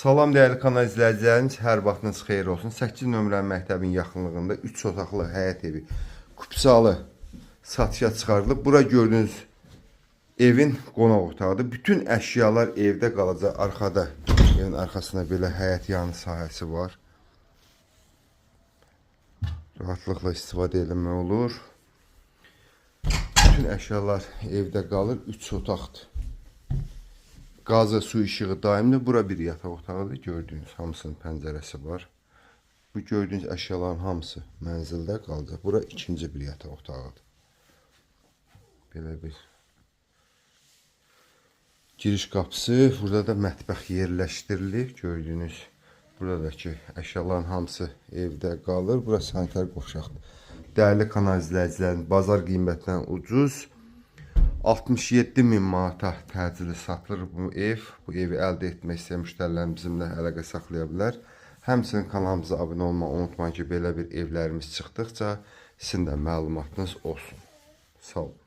Salam dəyərli kanal izləyicilərimiz, hər vaxtınız xeyir olsun. 8 nömrəli məktəbin yaxınlığında 3 otaqlı həyət evi kupsalı satışa çıxarılıb. Bura gördüyünüz evin qonaq otağıdır. Bütün əşyalar evdə qalacaq. Arxada, evin arxasında belə həyət yanı sahəsi var. Rahatlıqla istifadə edilmək olur. Bütün əşyalar evdə qalır. 3 otaqdır. Qazı, su işığı daimdir. Bura bir yataq otağıdır. Gördüyünüz hamısının pəncərəsi var. Bu gördüyünüz əşyaların hamısı mənzildə qalacaq. Bura ikinci bir yataq otağıdır. Belə bir giriş qapısı. Burada da mətbəx yerləşdirilib. Gördüyünüz buradakı əşyaların hamısı evdə qalır. Bura sanitar qovşaqdır. Dəyərli kanal izləyicilərin, bazar qiymətindən ucuz 67.000 manata təcili satılır bu ev. Bu evi əldə etmək istəyən müştərilər bizimlə əlaqə saxlaya bilər. Həmçinin kanalımıza abunə olmağı unutmayın ki, belə bir evlərimiz çıxdıqca sizin də məlumatınız olsun. Sağ olun.